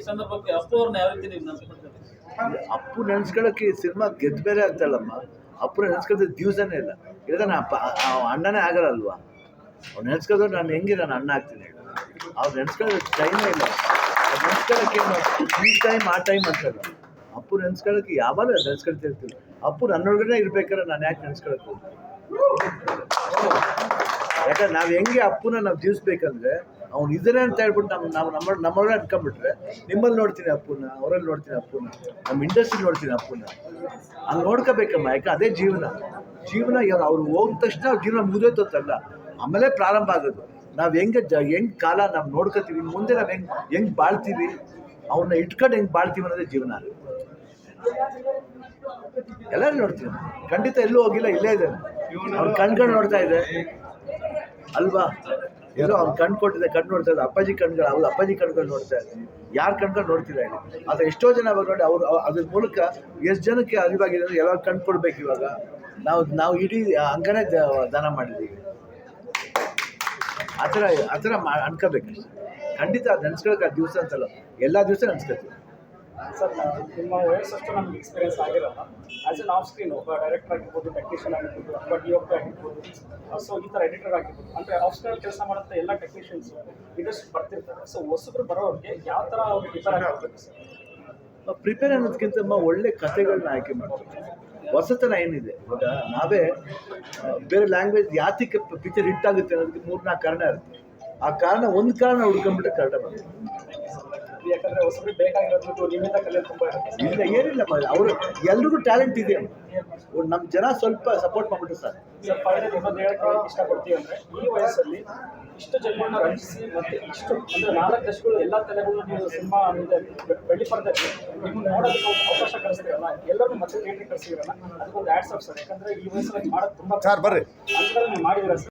ಸಂದರ್ಭಕ್ಕೆ ಅಪ್ಪು ಅವ್ರನ್ನ ಯಾವ ರೀತಿ ನೀವು ನೆನೆಸ್ಕೊಳ್ತೀರಿ? ಅಪ್ಪು ನೆನೆಸ್ಕೊಳ್ಳೋಕೆ ಈ ಸಿನಿಮಾ ಗೆದ್ದ ಬೇರೆ ಆಗ್ತಾಳಮ್ಮ. ಅಪ್ಪು ನೆನೆಸ್ಕೊಳ್ಳೋದು ದಿವಸನೇ ಇಲ್ಲ. ಇಲ್ಲ ನಾನು ಅಣ್ಣನೇ ಆಗಲ್ಲ ಅಲ್ವಾ. ಅವ್ರು ನೆನೆಸ್ಕೊಳ್ಳೋದು ನಾನು ಹೆಂಗೆ ನಾನು ಅಣ್ಣ ಆಗ್ತೀನಿ ಹೇಳಿ. ಅವ್ರು ನೆನೆಸ್ಕೊಳ್ಳೋದು ಟೈಮೇ ಇಲ್ಲ. ಅವ್ರು ನೆನೆಸ್ಕೊಳ್ಳೋಕೆ ಈ ಟೈಮ್ ಆ ಟೈಮ್ ಅಂತಲ್ಲ. ಅಪ್ಪು ನೆನೆಸ್ಕೊಳ್ಳೋಕೆ ಯಾವಾಗ ನೆನೆಸ್ಕೊಳ್ತಿರ್ತೀವಿ. ಅಪ್ಪು ನನ್ನೊಳಗಡೆ ಇರ್ಬೇಕಾದ್ರೆ ನಾನು ಯಾಕೆ ನೆನೆಸ್ಕೊಳ್ಳೋಕೆ ಹೋಗ್ತೀನಿ? ಯಾಕಂದ್ರೆ ನಾವು ಹೆಂಗೆ ಅಪ್ಪುನ ನಾವು ಜೀವಿಸ್ಬೇಕಂದ್ರೆ ಅವ್ನು ಇದ್ದಾನೆ ಅಂತ ಹೇಳ್ಬಿಟ್ಟು ನಮ್ಮೊಳಗೆ ಅನ್ಕೊಂಡ್ಬಿಟ್ರೆ ನಿಮ್ಮಲ್ಲಿ ನೋಡ್ತೀನಿ ಅಪ್ಪುನ, ಅವರಲ್ಲಿ ನೋಡ್ತೀನಿ ಅಪ್ಪುನ, ನಮ್ಮ ಇಂಡಸ್ಟ್ರಿ ನೋಡ್ತೀನಿ ಅಪ್ಪುನ. ಹಂಗೆ ನೋಡ್ಕೋಬೇಕಮ್ಮ. ಯಾಕೆ ಅದೇ ಜೀವನ. ಅವ್ರು ಹೋಗಿದ ತಕ್ಷಣ ಜೀವನ ಮುಗಿದೋಯ್ತಲ್ಲ, ಆಮೇಲೆ ಪ್ರಾರಂಭ ಆಗೋದು. ನಾವು ಹೆಂಗೆ ಕಾಲ ನಾವು ನೋಡ್ಕೋತೀವಿ, ಮುಂದೆ ನಾವು ಹೆಂಗೆ ಬಾಳ್ತೀವಿ, ಅವನ್ನ ಇಟ್ಕೊಂಡು ಹೆಂಗೆ ಬಾಳ್ತೀವಿ ಅನ್ನೋದೇ ಜೀವನ. ಎಲ್ಲರೂ ನೋಡ್ತೀನಿ. ಖಂಡಿತ ಎಲ್ಲೂ ಹೋಗಿಲ್ಲ, ಇಲ್ಲೇ ಇದ್ದಾನೆ. ಅವ್ನು ಕಣ್ಗಳು ನೋಡ್ತಾ ಇದೆ ಅಲ್ವಾ. ಎಲ್ಲೋ ಅವ್ನು ಕಣ್ಣು ಕೊಟ್ಟಿದೆ, ಕಣ್ಣು ನೋಡ್ತಾ ಇದೆ. ಅಪ್ಪಾಜಿ ಕಣ್ಗಳು, ಅವ್ರು ಅಪ್ಪಾಜಿ ಕಣ್ಗಳು ನೋಡ್ತಾ ಇದೆ. ಯಾರು ಕಣ್ಗಳು ನೋಡ್ತಿಲ್ಲ ಹೇಳಿ. ಆದರೆ ಎಷ್ಟೋ ಜನ ಅವಾಗ ನೋಡಿ ಅವ್ರು ಅದ್ರ ಮೂಲಕ ಎಷ್ಟು ಜನಕ್ಕೆ ಅರಿವಾಗಿದೆ ಅಂದರೆ ಯಾವಾಗ ಕಣ್ಣು ಕೊಡ್ಬೇಕು. ಇವಾಗ ನಾವು ಇಡೀ ಅಂಗನೇ ದಾನ ಮಾಡಿದ್ದೀವಿ. ಆ ಥರ ಅನ್ಕೋಬೇಕು. ಖಂಡಿತ ಅದು ನೆನೆಸ್ಕೊಳಕ್ಕೆ ಆ ದಿವಸ ಅಂತಲ್ಲ, ಎಲ್ಲ ದಿವಸ ನೆನೆಸ್ಕೊತೀವಿ. ಸರ್, ನಿಮ್ಮ ವಯಸ್ಸಷ್ಟು ನಮ್ಗೆ ಎಕ್ಸ್ಪೀರಿಯನ್ಸ್ ಆಗಿರಲ್ಲ. ಆ್ಯಸ್ ಎನ್ ಆಫ್ ಸ್ಕ್ರೀನ್ ಒಬ್ಬ ಡೈರೆಕ್ಟರ್ ಆಗಿರ್ಬೋದು, ಟೆಕ್ನಿಷಿಯನ್ ಆಗಿರ್ಬೋದು, ಒಬ್ಬ DOP ಆಗಿರ್ಬೋದು, ಸೊ ಈ ಥರ ಎಡಿಟರ್ ಆಗಿರ್ಬೋದು, ಅಂದರೆ ಆಫ್ ಸ್ಕ್ರೀನ್ ಕೆಲಸ ಮಾಡುವಂಥ ಎಲ್ಲ ಟೆಕ್ನಿಷಿಯನ್ಸ್ ಇಂಡಸ್ಟ್ರಿ ಬರ್ತಿರ್ತಾರೆ. ಸೊ ಹೊಸಬ್ರು ಬರೋರಿಗೆ ಯಾವ ಥರ ಅವ್ರು ಪ್ರಿಪೇರ್ ಆಗಿರ್ಬೇಕು ಸರ್? ಪ್ರಿಪೇರ್ ಅನ್ನೋದಕ್ಕಿಂತ ಒಳ್ಳೆ ಕಥೆಗಳನ್ನ ಆಯ್ಕೆ ಮಾಡ್ತೀವಿ. ಹೊಸತನ ಏನಿದೆ ಇವಾಗ ನಾವೇ ಬೇರೆ ಲ್ಯಾಂಗ್ವೇಜ್ ಯಾತಿಗೆ ಪಿಕ್ಚರ್ ಹಿಟ್ ಆಗುತ್ತೆ ಅನ್ನೋದಕ್ಕೆ 3-4 ಕಾರಣ ಇರುತ್ತೆ. ಆ ಕಾರಣ ಒಂದು ಕಾರಣ ಹುಡ್ಕೊಂಡ್ಬಿಟ್ರೆ ಕರೆಕ್ಟ್ ಬರ್ತದೆ. ಯಾಕಂದರೆ ಹೊಸಬ್ರಿಗೆ ಬೇಕಾಗಿರೋದು ನಿಮ್ಮಿಂದ ಕಲಿಯೋದು ತುಂಬ ಇರುತ್ತೆ. ಇಲ್ಲ ಏನಿಲ್ಲ, ಅವರು ಎಲ್ರಿಗೂ ಟ್ಯಾಲೆಂಟ್ ಇದೆ. ನಮ್ಮ ಜನ ಸ್ವಲ್ಪ ಸಪೋರ್ಟ್ ಮಾಡಿಬಿಟ್ಟು ಸರ್. ಫೈನಲ್ ಇನ್ನೊಂದು ಹೇಳಕ್ಕೆ ಇಷ್ಟಪಡ್ತೀವಿ ಅಂದರೆ, ಈ ವಯಸ್ಸಲ್ಲಿ ಇಷ್ಟು ಜನರನ್ನ ರಂಜಿಸಿ ಮತ್ತು ಇಷ್ಟು ಅಂದರೆ 4 ದಶಕಗಳು ಎಲ್ಲ ತಲೆಗಳು ನೀವು ಸಿನಿಮಾ ಅಂದರೆ ಬೆಳ್ಳಿ ಪರದಕ್ಕೆ ನಿಮ್ಮನ್ನು ನೋಡೋದಕ್ಕೆ ಅವಕಾಶ ಕಳಿಸ್ತೀರಲ್ಲ, ಎಲ್ಲರೂ ಮತ್ತೆ ಥಿಯೇಟ್ರಿಗೆ ಕಳಿಸಿದ್ರಲ್ಲ, ಅದಕ್ಕೊಂದು ಆ್ಯಡ್ಸ್ ಆಫ್ ಸರ್. ಯಾಕಂದರೆ ಈ ವಯಸ್ಸಲ್ಲಿ ಮಾಡೋದು ತುಂಬ ಸರ್ ಬರ್ರಿ ನೀವು ಮಾಡಿದಿರ ಸರ್.